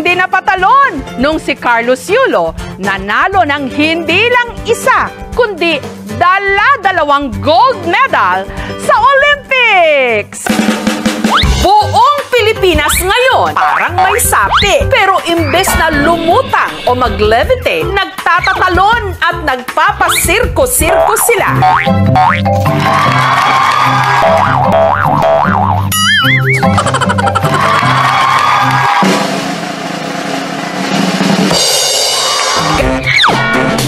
hindi napatalon nung si Carlos Yulo nanalo ng hindi lang isa, kundi dala-dalawang gold medal sa Olympics! Buong Pilipinas ngayon parang may sapi, pero imbes na lumutang o mag-levitate, nagtatatalon at nagpapasirko-sirko sila.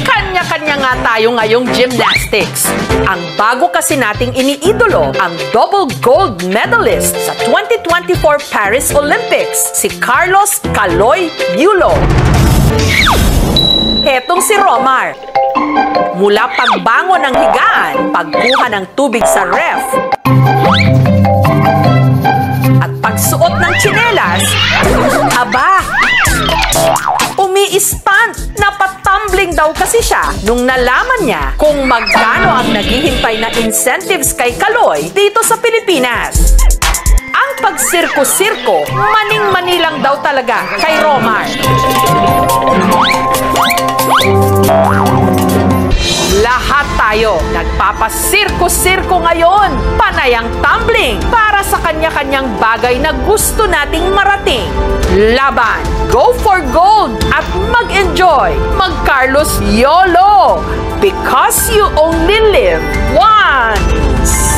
Kanya-kanya nga tayo ngayong gymnastics. Ang bago kasi nating iniidolo, ang double gold medalist sa 2024 Paris Olympics, si Carlos "Kaloy" Yulo. Hetong si Romar. Mula pagbangon ng higaan, pagkuha ng tubig sa ref, at pagsuot ng tsinelas, aba, umi-stunt, napatumbling daw kasi siya nung nalaman niya kung magkano ang naghihintay na incentives kay Kaloy dito sa Pilipinas. Ang pagsirko-sirko, maning-mani lang daw talaga kay Romar. Lahat tayo nagpapasirko-sirko ngayon, panayang tumbling para sa kanya-kanyang bagay na gusto nating marating. Laban, go for gold at mag-enjoy, mag-Carlos YOLO, because you only live once!